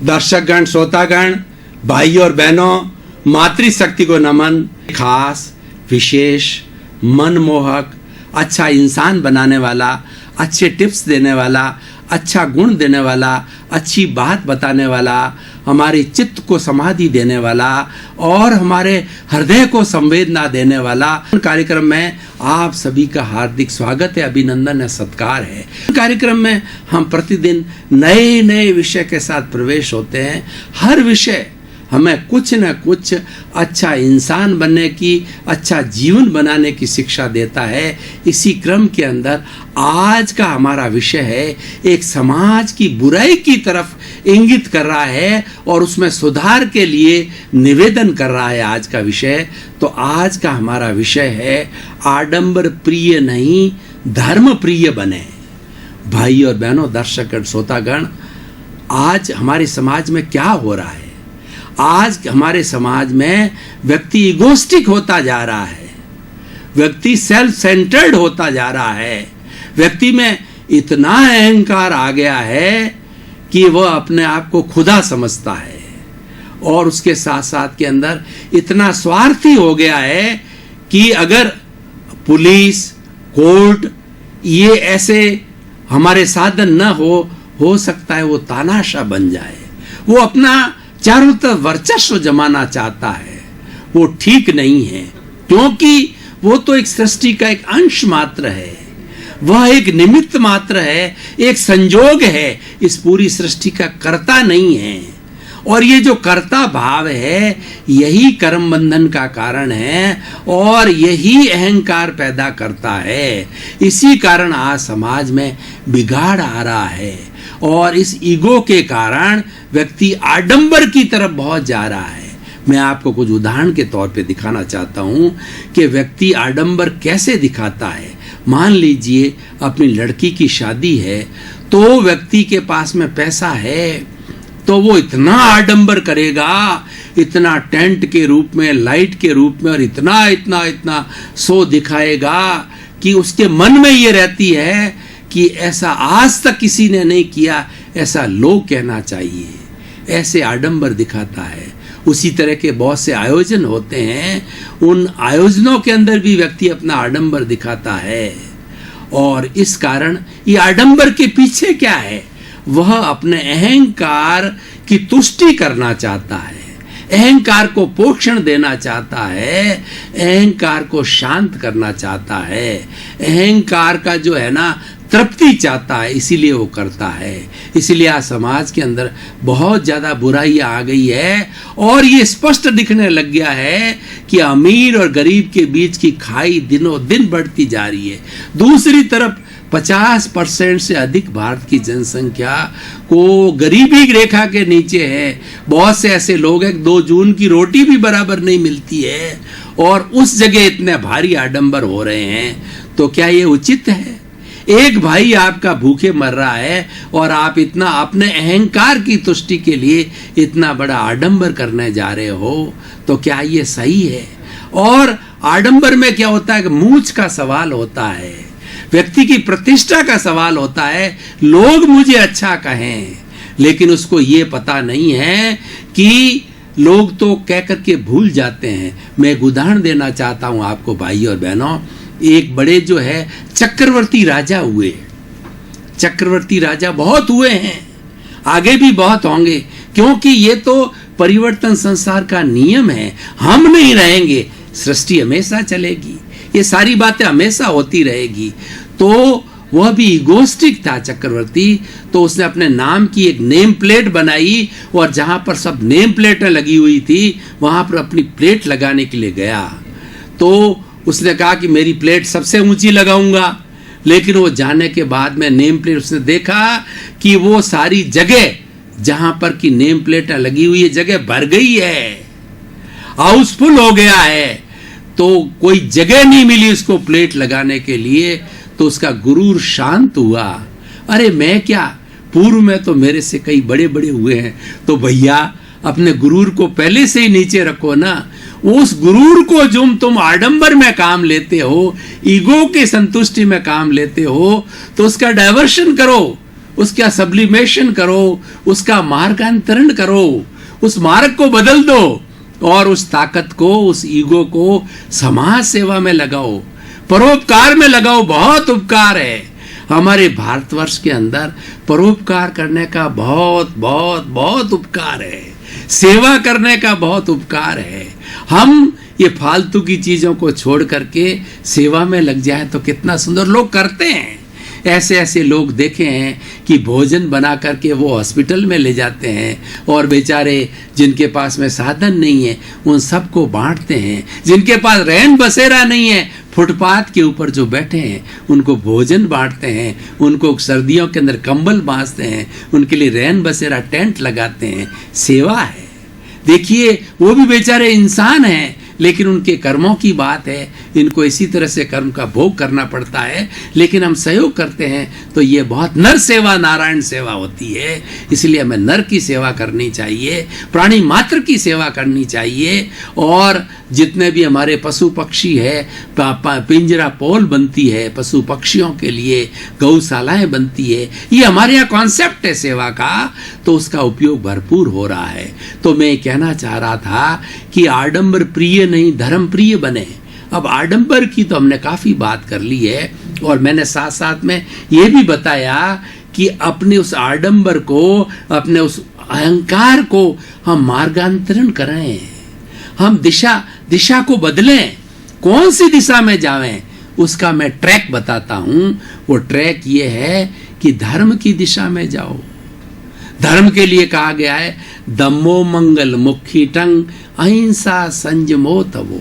दर्शकगण, श्रोतागण, भाई और बहनों, मातृशक्ति को नमन। खास, विशेष, मनमोहक, अच्छा इंसान बनाने वाला, अच्छे टिप्स देने वाला, अच्छा गुण देने वाला, अच्छी बात बताने वाला, हमारे चित्त को समाधि देने वाला और हमारे हृदय को संवेदना देने वाला कार्यक्रम में आप सभी का हार्दिक स्वागत है, अभिनंदन है, सत्कार है। कार्यक्रम में हम प्रतिदिन नए नए विषय के साथ प्रवेश होते हैं। हर विषय हमें कुछ न कुछ अच्छा इंसान बनने की, अच्छा जीवन बनाने की शिक्षा देता है। इसी क्रम के अंदर आज का हमारा विषय है, एक समाज की बुराई की तरफ इंगित कर रहा है और उसमें सुधार के लिए निवेदन कर रहा है आज का विषय। तो आज का हमारा विषय है, आडंबर प्रिय नहीं, धर्म प्रिय बने। भाई और बहनों, दर्शक और श्रोतागण, आज हमारे समाज में क्या हो रहा है? आज हमारे समाज में व्यक्ति इगोस्टिक होता जा रहा है, व्यक्ति सेल्फ सेंटर्ड होता जा रहा है, व्यक्ति में इतना अहंकार आ गया है कि वह अपने आप को खुदा समझता है और उसके साथ साथ के अंदर इतना स्वार्थी हो गया है कि अगर पुलिस, कोर्ट ये ऐसे हमारे साधन न हो सकता है वो तानाशाह बन जाए। वो अपना चारों तरफ वर्चस्व जमाना चाहता है। वो ठीक नहीं है, क्योंकि वो तो एक सृष्टि का एक अंश मात्र है, वह एक निमित्त मात्र है, एक संजोग है, इस पूरी सृष्टि का कर्ता नहीं है। और ये जो कर्ता भाव है यही कर्म बंधन का कारण है और यही अहंकार पैदा करता है। इसी कारण आज समाज में बिगाड़ आ रहा है और इस ईगो के कारण व्यक्ति आडंबर की तरफ बहुत जा रहा है। मैं आपको कुछ उदाहरण के तौर पे दिखाना चाहता हूँ कि व्यक्ति आडंबर कैसे दिखाता है। मान लीजिए अपनी लड़की की शादी है, तो व्यक्ति के पास में पैसा है तो वो इतना आडंबर करेगा, इतना टेंट के रूप में, लाइट के रूप में और इतना इतना इतना शो दिखाएगा कि उसके मन में ये रहती है कि ऐसा आज तक किसी ने नहीं किया, ऐसा लोग कहना चाहिए। ऐसे आडंबर दिखाता है। उसी तरह के बहुत से आयोजन होते हैं, उन आयोजनों के अंदर भी व्यक्ति अपना आडंबर दिखाता है। और इस कारण ये आडंबर के पीछे क्या है? वह अपने अहंकार की तुष्टि करना चाहता है, अहंकार को पोषण देना चाहता है, अहंकार को शांत करना चाहता है, अहंकार का जो है ना तृप्ति चाहता है, इसीलिए वो करता है। इसीलिए आज समाज के अंदर बहुत ज़्यादा बुराई आ गई है और ये स्पष्ट दिखने लग गया है कि अमीर और गरीब के बीच की खाई दिनों दिन बढ़ती जा रही है। दूसरी तरफ 50% से अधिक भारत की जनसंख्या को गरीबी रेखा के नीचे है। बहुत से ऐसे लोग हैं, 2 जून की रोटी भी बराबर नहीं मिलती है और उस जगह इतने भारी आडंबर हो रहे हैं। तो क्या ये उचित है? एक भाई आपका भूखे मर रहा है और आप इतना अपने अहंकार की तुष्टि के लिए इतना बड़ा आडंबर करने जा रहे हो, तो क्या ये सही है? और आडंबर में क्या होता है कि मूंछ का सवाल होता है, व्यक्ति की प्रतिष्ठा का सवाल होता है, लोग मुझे अच्छा कहें। लेकिन उसको ये पता नहीं है कि लोग तो कह करके भूल जाते हैं। मैं एक उदाहरण देना चाहता हूं आपको भाई और बहनों। एक बड़े जो है चक्रवर्ती राजा हुए। चक्रवर्ती राजा बहुत हुए हैं, आगे भी बहुत होंगे, क्योंकि ये तो परिवर्तन संसार का नियम है। हम नहीं रहेंगे, सृष्टि हमेशा चलेगी, ये सारी बातें हमेशा होती रहेगी। तो वह भी इगोस्टिक था चक्रवर्ती, तो उसने अपने नाम की एक नेम प्लेट बनाई और जहां पर सब नेम प्लेटें लगी हुई थी वहां पर अपनी प्लेट लगाने के लिए गया। तो उसने कहा कि मेरी प्लेट सबसे ऊंची लगाऊंगा, लेकिन वो जाने के बाद में नेम प्लेट उसने देखा कि वो सारी जगह जहां पर की नेम प्लेटें लगी हुई है जगह भर गई है, हाउसफुल हो गया है। तो कोई जगह नहीं मिली उसको प्लेट लगाने के लिए। तो उसका गुरूर शांत हुआ। अरे मैं क्या, पूर्व में तो मेरे से कई बड़े बड़े हुए हैं, तो भैया अपने गुरूर को पहले से ही नीचे रखो ना। उस गुरूर को जो तुम आडंबर में काम लेते हो, ईगो के संतुष्टि में काम लेते हो, तो उसका डायवर्शन करो, उसका सब्लिमेशन करो, उसका मार्गांतरण करो, उस मार्ग को बदल दो और उस ताकत को, उस ईगो को समाज सेवा में लगाओ, परोपकार में लगाओ। बहुत उपकार है हमारे भारतवर्ष के अंदर, परोपकार करने का बहुत बहुत बहुत उपकार है, सेवा करने का बहुत उपकार है। हम ये फालतू की चीजों को छोड़ करके सेवा में लग जाए तो कितना सुंदर। लोग करते हैं, ऐसे ऐसे लोग देखे हैं कि भोजन बना करके वो हॉस्पिटल में ले जाते हैं और बेचारे जिनके पास में साधन नहीं है उन सबको बांटते हैं। जिनके पास रहन बसेरा नहीं है, फुटपाथ के ऊपर जो बैठे हैं उनको भोजन बांटते हैं, उनको सर्दियों के अंदर कंबल बांधते हैं, उनके लिए रहन बसेरा टेंट लगाते हैं। सेवा है। देखिए वो भी बेचारे इंसान हैं, लेकिन उनके कर्मों की बात है, इनको इसी तरह से कर्म का भोग करना पड़ता है, लेकिन हम सहयोग करते हैं तो ये बहुत नर सेवा, नारायण सेवा होती है। इसलिए हमें नर की सेवा करनी चाहिए, प्राणी मात्र की सेवा करनी चाहिए। और जितने भी हमारे पशु पक्षी है, पिंजरा पोल बनती है पशु पक्षियों के लिए, गौशालाएं बनती है, ये हमारे यहाँ कॉन्सेप्ट है सेवा का, तो उसका उपयोग भरपूर हो रहा है। तो मैं कहना चाह रहा था कि आडंबर प्रिय नहीं धर्म प्रिय बने। अब आडंबर की तो हमने काफी बात कर ली है और मैंने साथ साथ में ये भी बताया कि अपने उस आडंबर को, अपने उस अहंकार को हम मार्गांतरण करें, हम दिशा को बदलें। कौन सी दिशा में जावें उसका मैं ट्रैक बताता हूं। वो ट्रैक ये है कि धर्म की दिशा में जाओ। धर्म के लिए कहा गया है दम्मो मंगल मुखी टंग अहिंसा संयमो तवो।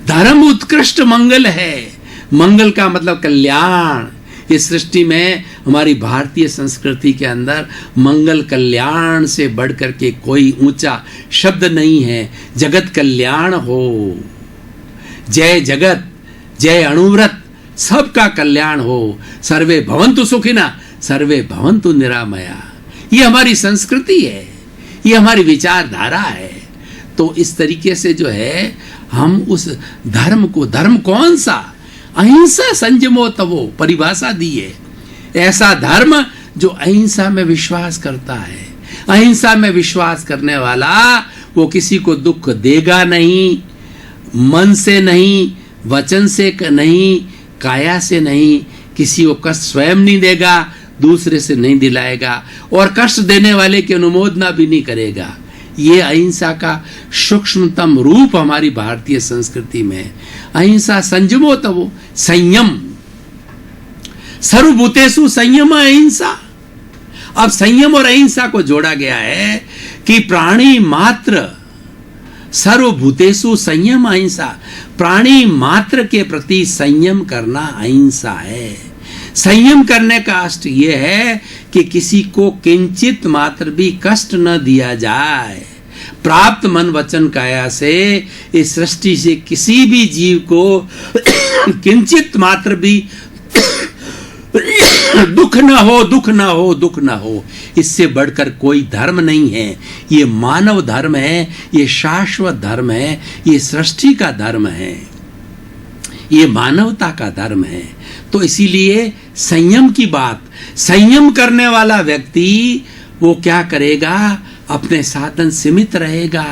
धर्म उत्कृष्ट मंगल है। मंगल का मतलब कल्याण। इस सृष्टि में हमारी भारतीय संस्कृति के अंदर मंगल कल्याण से बढ़कर के कोई ऊंचा शब्द नहीं है। जगत कल्याण हो, जय जगत, जय अणुव्रत, सबका कल्याण हो। सर्वे भवन्तु सुखिना, सर्वे भवन्तु निरामया। ये हमारी संस्कृति है, ये हमारी विचारधारा है। तो इस तरीके से जो है हम उस धर्म को, धर्म कौन सा? अहिंसा संयमो तवो परिभाषा दी है। ऐसा धर्म जो अहिंसा में विश्वास करता है। अहिंसा में विश्वास करने वाला वो किसी को दुख देगा नहीं, मन से नहीं, वचन से नहीं, काया से नहीं, किसी को कष्ट स्वयं नहीं देगा, दूसरे से नहीं दिलाएगा और कष्ट देने वाले की अनुमोदना भी नहीं करेगा। ये अहिंसा का सूक्ष्मतम रूप हमारी भारतीय संस्कृति में। अहिंसा संयमो तवो, संयम, सर्वभूतेषु संयम अहिंसा। अब संयम और अहिंसा को जोड़ा गया है कि प्राणी मात्र, सर्वभूतेषु संयम अहिंसा, प्राणी मात्र के प्रति संयम करना अहिंसा है। संयम करने का अर्थ यह है कि किसी को किंचित मात्र भी कष्ट न दिया जाए। प्राप्त मन वचन काया से इस सृष्टि से किसी भी जीव को किंचित मात्र भी दुख न हो, दुख न हो, दुख न हो। इससे बढ़कर कोई धर्म नहीं है। ये मानव धर्म है, ये शाश्वत धर्म है, ये सृष्टि का धर्म है, ये मानवता का धर्म है। तो इसीलिए संयम की बात, संयम करने वाला व्यक्ति वो क्या करेगा? अपने साधन सीमित रहेगा।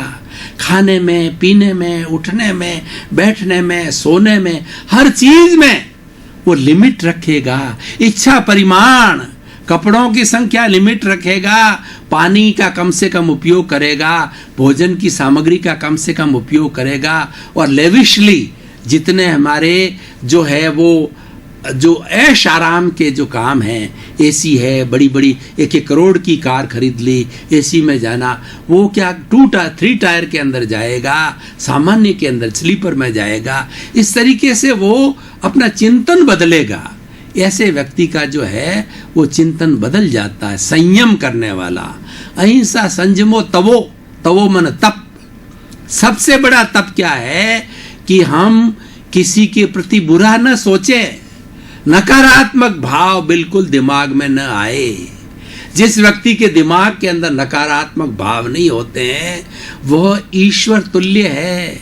खाने में, पीने में, उठने में, बैठने में, सोने में, हर चीज में वो लिमिट रखेगा। इच्छा परिमाण, कपड़ों की संख्या लिमिट रखेगा, पानी का कम से कम उपयोग करेगा, भोजन की सामग्री का कम से कम उपयोग करेगा और लेविशली जितने हमारे जो है वो जो ऐश आराम के जो काम हैं, एसी है, बड़ी बड़ी 1-1 करोड़ की कार खरीद ली, एसी में जाना, वो क्या 3 टायर के अंदर जाएगा, सामान्य के अंदर स्लीपर में जाएगा। इस तरीके से वो अपना चिंतन बदलेगा। ऐसे व्यक्ति का जो है वो चिंतन बदल जाता है। संयम करने वाला। अहिंसा संयमो तवो, तवो मन तप। सबसे बड़ा तप क्या है कि हम किसी के प्रति बुरा न सोचें, नकारात्मक भाव बिल्कुल दिमाग में न आए। जिस व्यक्ति के दिमाग के अंदर नकारात्मक भाव नहीं होते हैं वह ईश्वर तुल्य है।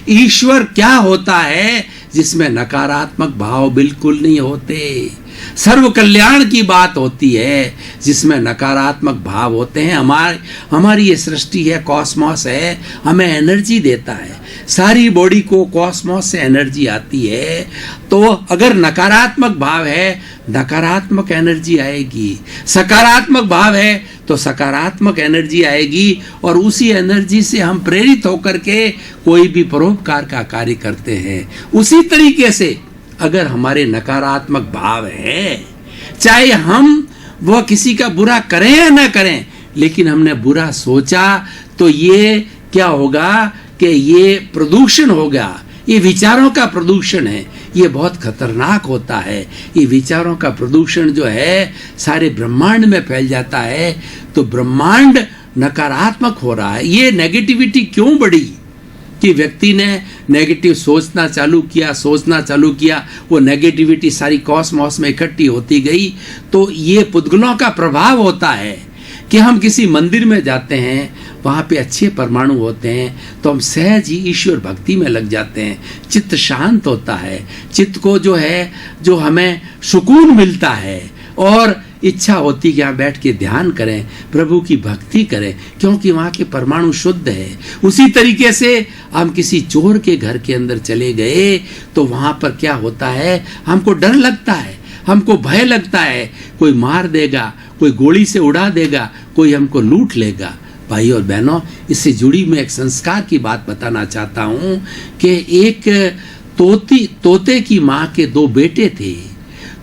ईश्वर क्या होता है? जिसमें नकारात्मक भाव बिल्कुल नहीं होते। सर्व कल्याण की बात होती है जिसमें नकारात्मक भाव होते हैं। हमारी ये सृष्टि है, कॉस्मॉस है, हमें एनर्जी देता है। सारी बॉडी को कॉस्मॉस से एनर्जी आती है। तो अगर नकारात्मक भाव है, नकारात्मक एनर्जी आएगी। सकारात्मक भाव है तो सकारात्मक एनर्जी आएगी, और उसी एनर्जी से हम प्रेरित होकर के कोई भी परोपकार का कार्य करते हैं। उसी तरीके से अगर हमारे नकारात्मक भाव है, चाहे हम वह किसी का बुरा करें या ना करें, लेकिन हमने बुरा सोचा, तो ये क्या होगा कि ये प्रदूषण होगा। ये विचारों का प्रदूषण है, ये बहुत खतरनाक होता है। ये विचारों का प्रदूषण जो है सारे ब्रह्मांड में फैल जाता है, तो ब्रह्मांड नकारात्मक हो रहा है। ये नेगेटिविटी क्यों बढ़ी कि व्यक्ति ने नेगेटिव सोचना चालू किया, वो नेगेटिविटी सारी कॉस्मॉस में इकट्ठी होती गई। तो ये पुद्गलों का प्रभाव होता है कि हम किसी मंदिर में जाते हैं, वहाँ पे अच्छे परमाणु होते हैं, तो हम सहज ही ईश्वर भक्ति में लग जाते हैं। चित्त शांत होता है, चित्त को जो हमें सुकून मिलता है, और इच्छा होती है कि यहाँ बैठ के ध्यान करें, प्रभु की भक्ति करें, क्योंकि वहाँ के परमाणु शुद्ध है। उसी तरीके से हम किसी चोर के घर के अंदर चले गए, तो वहाँ पर क्या होता है, हमको डर लगता है, हमको भय लगता है, कोई मार देगा, कोई गोली से उड़ा देगा, कोई हमको लूट लेगा। भाई और बहनों, इससे जुड़ी मैं एक संस्कार की बात बताना चाहता हूँ कि एक तोते की माँ के 2 बेटे थे,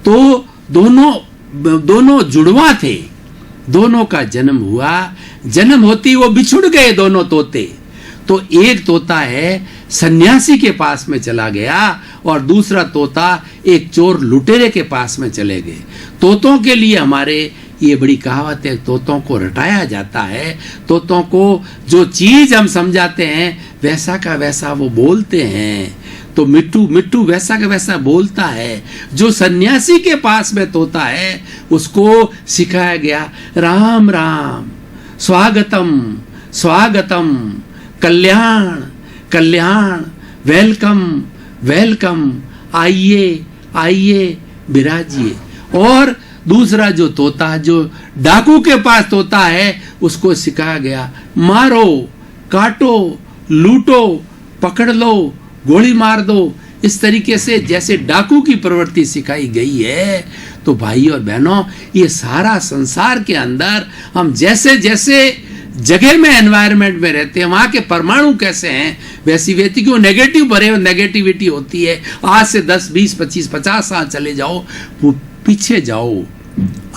तो दोनों जुड़वा थे। दोनों का जन्म हुआ, जन्म होती वो बिछुड़ गए दोनों तोते। तो एक तोता है सन्यासी के पास में चला गया, और दूसरा तोता एक चोर लुटेरे के पास में चले गए। तोतों के लिए हमारे ये बड़ी कहावत है, तोतों को रटाया जाता है। तोतों को जो चीज हम समझाते हैं वैसा का वैसा वो बोलते हैं। तो मिट्टू वैसा का वैसा बोलता है। जो सन्यासी के पास में तोता है, उसको सिखाया गया राम राम, स्वागतम स्वागतम, कल्याण कल्याण, वेलकम वेलकम, आइए आइए बिराजिए। और दूसरा जो तोता, जो डाकू के पास तोता है, उसको सिखाया गया मारो, काटो, लूटो, पकड़ लो, गोली मार दो। इस तरीके से जैसे डाकू की प्रवृत्ति सिखाई गई है। तो भाई और बहनों, ये सारा संसार के अंदर हम जैसे जैसे जगह में, एनवायरनमेंट में रहते हैं, वहाँ के परमाणु कैसे हैं, वैसी व्यक्ति क्यों नेगेटिव भरे नेगेटिविटी होती है। आज से 10, 20, 25, 50 साल चले जाओ, पीछे जाओ,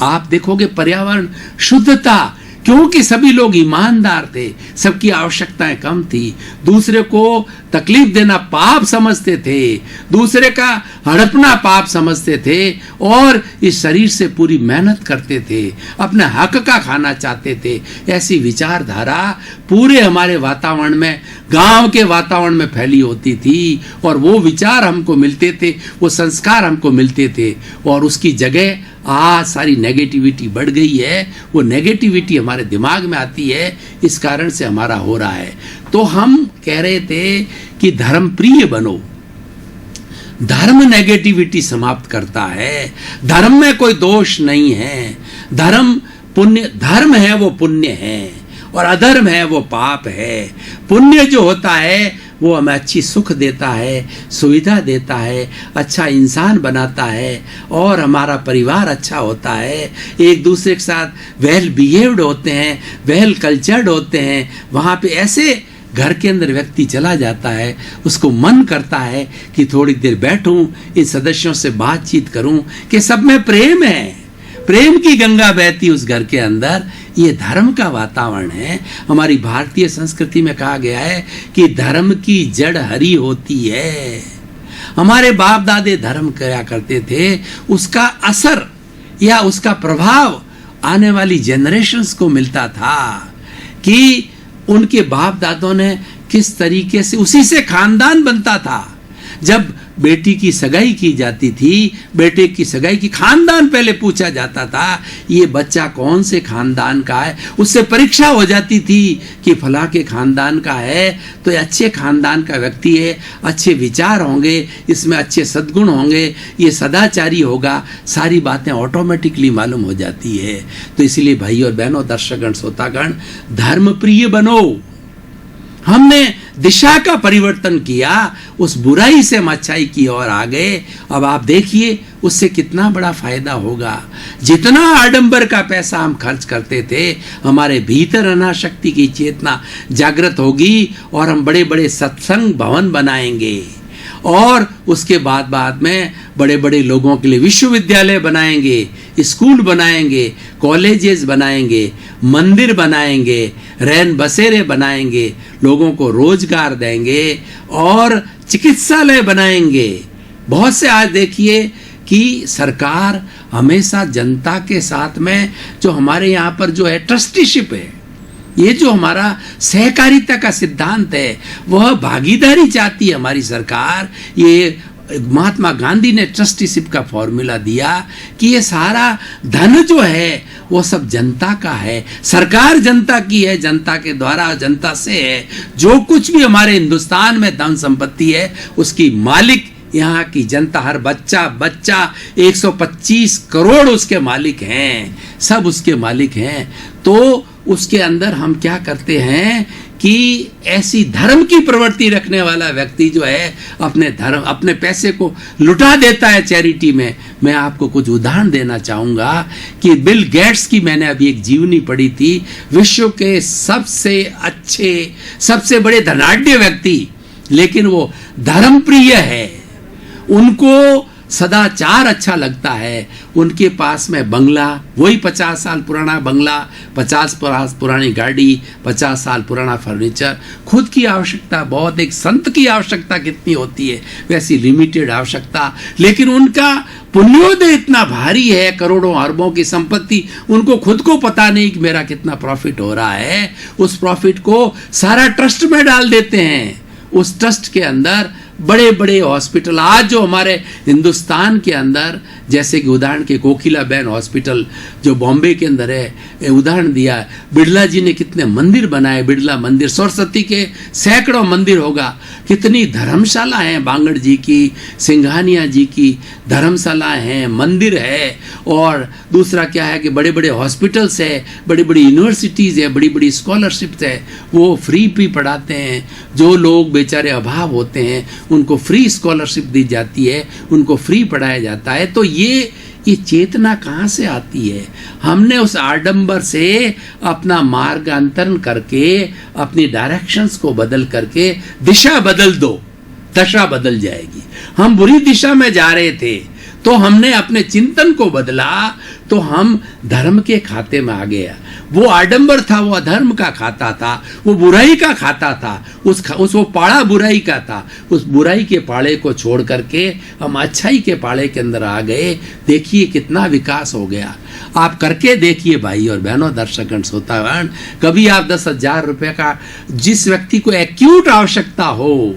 आप देखोगे पर्यावरण शुद्धता, क्योंकि सभी लोग ईमानदार थे, सबकी आवश्यकताएं कम थी, दूसरे को तकलीफ देना पाप समझते थे, दूसरे का हड़पना पाप समझते थे, और इस शरीर से पूरी मेहनत करते थे, अपने हक का खाना चाहते थे। ऐसी विचारधारा पूरे हमारे वातावरण में, गांव के वातावरण में फैली होती थी, और वो विचार हमको मिलते थे, वो संस्कार हमको मिलते थे, और उसकी जगह आज सारी नेगेटिविटी बढ़ गई है। वो नेगेटिविटी हमारे दिमाग में आती है, इस कारण से हमारा हो रहा है। तो हम कह रहे थे कि धर्म प्रिय बनो। धर्म नेगेटिविटी समाप्त करता है, धर्म में कोई दोष नहीं है। धर्म पुण्य, धर्म है वो पुण्य है, और अधर्म है वो पाप है। पुण्य जो होता है वो हमें अच्छी सुख देता है, सुविधा देता है, अच्छा इंसान बनाता है, और हमारा परिवार अच्छा होता है, एक दूसरे के साथ वेल बिहेव्ड होते हैं, वेल कल्चर्ड होते हैं। वहाँ पे ऐसे घर के अंदर व्यक्ति चला जाता है, उसको मन करता है कि थोड़ी देर बैठूं, इन सदस्यों से बातचीत करूं, कि सब में प्रेम है, प्रेम की गंगा बहती उस घर के अंदर। ये धर्म का वातावरण है। हमारी भारतीय संस्कृति में कहा गया है कि धर्म की जड़ हरी होती है। हमारे बाप दादे धर्म किया करते थे, उसका असर या उसका प्रभाव आने वाली जनरेशन्स को मिलता था कि उनके बाप दादों ने किस तरीके से, उसी से खानदान बनता था। जब बेटी की सगाई की जाती थी, बेटे की सगाई की खानदान पहले पूछा जाता था, ये बच्चा कौन से खानदान का है। उससे परीक्षा हो जाती थी कि फला के खानदान का है तो ये अच्छे खानदान का व्यक्ति है, अच्छे विचार होंगे, इसमें अच्छे सद्गुण होंगे, ये सदाचारी होगा, सारी बातें ऑटोमेटिकली मालूम हो जाती है। तो इसलिए भाई और बहनों, दर्शकगण, श्रोतागण, धर्म प्रिय बनो। हमने दिशा का परिवर्तन किया, उस बुराई से हम अच्छाई की ओर आ गए। अब आप देखिए उससे कितना बड़ा फायदा होगा। जितना आडंबर का पैसा हम खर्च करते थे, हमारे भीतर अनाशक्ति की चेतना जागृत होगी और हम बड़े बड़े सत्संग भवन बनाएंगे और उसके बाद में बड़े बड़े लोगों के लिए विश्वविद्यालय बनाएंगे, स्कूल बनाएंगे, कॉलेजेस बनाएंगे, मंदिर बनाएंगे, रैन बसेरे बनाएंगे, लोगों को रोजगार देंगे और चिकित्सालय बनाएंगे। बहुत से आज देखिए कि सरकार हमेशा जनता के साथ में, जो हमारे यहाँ पर जो है ट्रस्टीशिप है, ये जो हमारा सहकारिता का सिद्धांत है, वह भागीदारी चाहती है हमारी सरकार। ये महात्मा गांधी ने ट्रस्टीशिप का फॉर्मूला दिया कि ये सारा धन जो है वो सब जनता का है, सरकार जनता की है, जनता के द्वारा, जनता से है। जो कुछ भी हमारे हिंदुस्तान में धन संपत्ति है उसकी मालिक यहाँ की जनता, हर बच्चा 125 करोड़ उसके मालिक हैं, सब उसके मालिक हैं। तो उसके अंदर हम क्या करते हैं कि ऐसी धर्म की प्रवृत्ति रखने वाला व्यक्ति जो है अपने पैसे को लुटा देता है चैरिटी में। मैं आपको कुछ उदाहरण देना चाहूँगा कि बिल गेट्स की मैंने अभी एक जीवनी पढ़ी थी। विश्व के सबसे अच्छे, सबसे बड़े धनाढ्य व्यक्ति, लेकिन वो धर्मप्रिय है, उनको सदाचार अच्छा लगता है। उनके पास में बंगला, वही 50 साल पुराना बंगला, 50 पुरानी गाड़ी, 50 साल पुराना फर्नीचर। खुद की आवश्यकता बहुत, एक संत की आवश्यकता कितनी होती है वैसी लिमिटेड आवश्यकता, लेकिन उनका पुण्योदय इतना भारी है, करोड़ों अरबों की संपत्ति, उनको खुद को पता नहीं कि मेरा कितना प्रॉफिट हो रहा है। उस प्रॉफिट को सारा ट्रस्ट में डाल देते हैं। उस ट्रस्ट के अंदर बड़े बड़े हॉस्पिटल, आज जो हमारे हिंदुस्तान के अंदर, जैसे कि उदाहरण के कोकिला बहन हॉस्पिटल जो बॉम्बे के अंदर है, उदाहरण दिया है। बिड़ला जी ने कितने मंदिर बनाए, बिड़ला मंदिर, सरस्वती के सैकड़ों मंदिर होगा। कितनी धर्मशाला हैं, बांगड़ जी की, सिंघानिया जी की धर्मशाला हैं, मंदिर है। और दूसरा क्या है कि बड़े बड़े हॉस्पिटल्स है, बड़ी बड़ी यूनिवर्सिटीज़ है, बड़ी बड़ी स्कॉलरशिप्स है, वो फ्री भी पढ़ाते हैं। जो लोग बेचारे अभाव होते हैं उनको फ्री स्कॉलरशिप दी जाती है, उनको फ्री पढ़ाया जाता है। तो ये चेतना कहाँ से आती है? हमने उस आडंबर से अपना मार्गांतरण करके, अपनी डायरेक्शंस को बदल करके दिशा बदल दो, दशा बदल जाएगी। हम बुरी दिशा में जा रहे थे तो हमने अपने चिंतन को बदला तो हम धर्म के खाते में आ गया। वो आडंबर था, वो अधर्म का खाता था, वो बुराई का खाता था, वो पाड़ा बुराई का था। उस बुराई के पाड़े को छोड़ करके हम अच्छाई के पाड़े के अंदर आ गए। देखिए कितना विकास हो गया। आप करके देखिए भाई और बहनों, दर्शकगण, श्रोतागण, कभी आप 10,000 रुपये का जिस व्यक्ति को एक्यूट आवश्यकता हो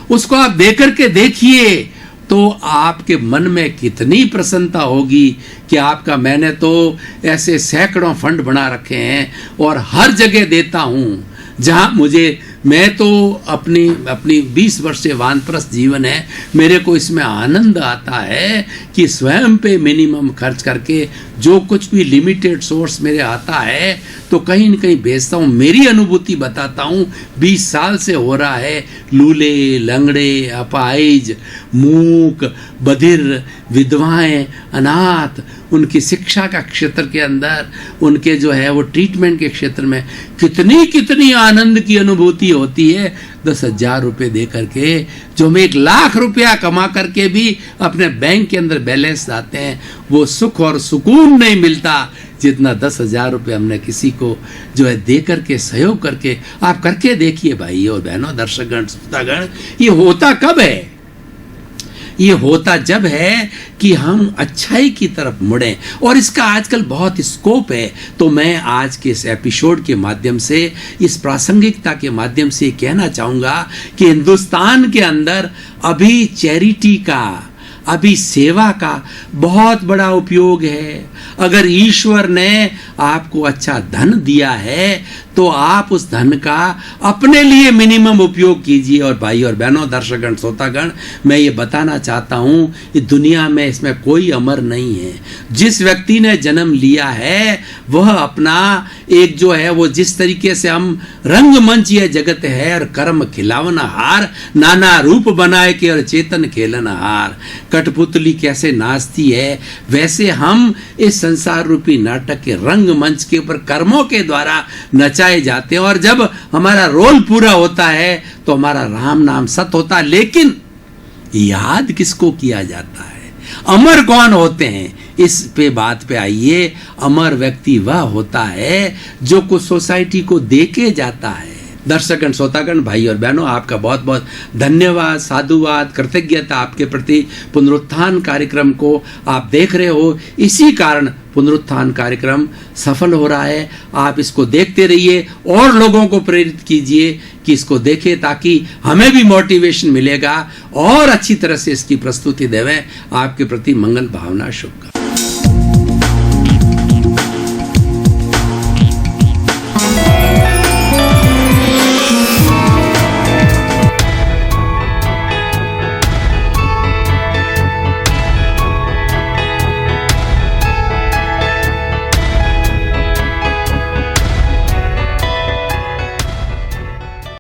उसको आप दे करके देखिए तो आपके मन में कितनी प्रसन्नता होगी कि आपका, मैंने तो ऐसे सैकड़ों फंड बना रखे हैं और हर जगह देता हूँ जहाँ मुझे, मैं तो अपनी 20 वर्षीय वानप्रस्थ जीवन है, मेरे को इसमें आनंद आता है कि स्वयं पे मिनिमम खर्च करके जो कुछ भी लिमिटेड सोर्स मेरे आता है तो कहीं न कहीं भेजता हूँ। मेरी अनुभूति बताता हूँ, 20 साल से हो रहा है। लूले, लंगड़े, अपाहिज, मूक, बधिर, विधवाएं, अनाथ, उनकी शिक्षा का क्षेत्र के अंदर, उनके जो है वो ट्रीटमेंट के क्षेत्र में कितनी आनंद की अनुभूति होती है 10,000 रुपये दे करके। जो हम 1 लाख रुपया कमा करके भी अपने बैंक के अंदर बैलेंस लाते हैं, वो सुख और सुकून नहीं मिलता जितना 10,000 रुपये हमने किसी को जो है दे करके, सहयोग करके। आप करके देखिए भाई और बहनों, दर्शकगण, श्रोतागण, ये होता कब है? ये होता जब है कि हम अच्छाई की तरफ मुड़ें, और इसका आजकल बहुत स्कोप है। तो मैं आज के इस एपिसोड के माध्यम से, इस प्रासंगिकता के माध्यम से कहना चाहूँगा कि हिंदुस्तान के अंदर अभी चैरिटी का, अभी सेवा का बहुत बड़ा उपयोग है। अगर ईश्वर ने आपको अच्छा धन दिया है तो आप उस धन का अपने लिए मिनिमम उपयोग कीजिए। और भाई और बहनों, दर्शकगण, श्रोतागण, मैं ये बताना चाहता हूँ कि दुनिया में इसमें कोई अमर नहीं है। जिस व्यक्ति ने जन्म लिया है वह अपना एक जो है वो, जिस तरीके से हम रंगमंच ये जगत है और कर्म खिलावन हार, नाना रूप बनाए के और चेतन खेलन हार, कठपुतली कैसे नाचती है वैसे हम इस संसार रूपी नाटक के रंगमंच के ऊपर कर्मों के द्वारा नचाए जाते हैं। और जब हमारा रोल पूरा होता है तो हमारा राम नाम सत होता है। लेकिन याद किसको किया जाता है? अमर कौन होते हैं? इस पे बात पे आइए। अमर व्यक्ति वह होता है जो कुछ सोसाइटी को दे के जाता है। दर्शकगण, श्रोतागण, भाई और बहनों, आपका बहुत बहुत धन्यवाद, साधुवाद, कृतज्ञता आपके प्रति। पुनरुत्थान कार्यक्रम को आप देख रहे हो, इसी कारण पुनरुत्थान कार्यक्रम सफल हो रहा है। आप इसको देखते रहिए और लोगों को प्रेरित कीजिए कि इसको देखें, ताकि हमें भी मोटिवेशन मिलेगा और अच्छी तरह से इसकी प्रस्तुति देवें। आपके प्रति मंगल भावना, शुभकामनाएं।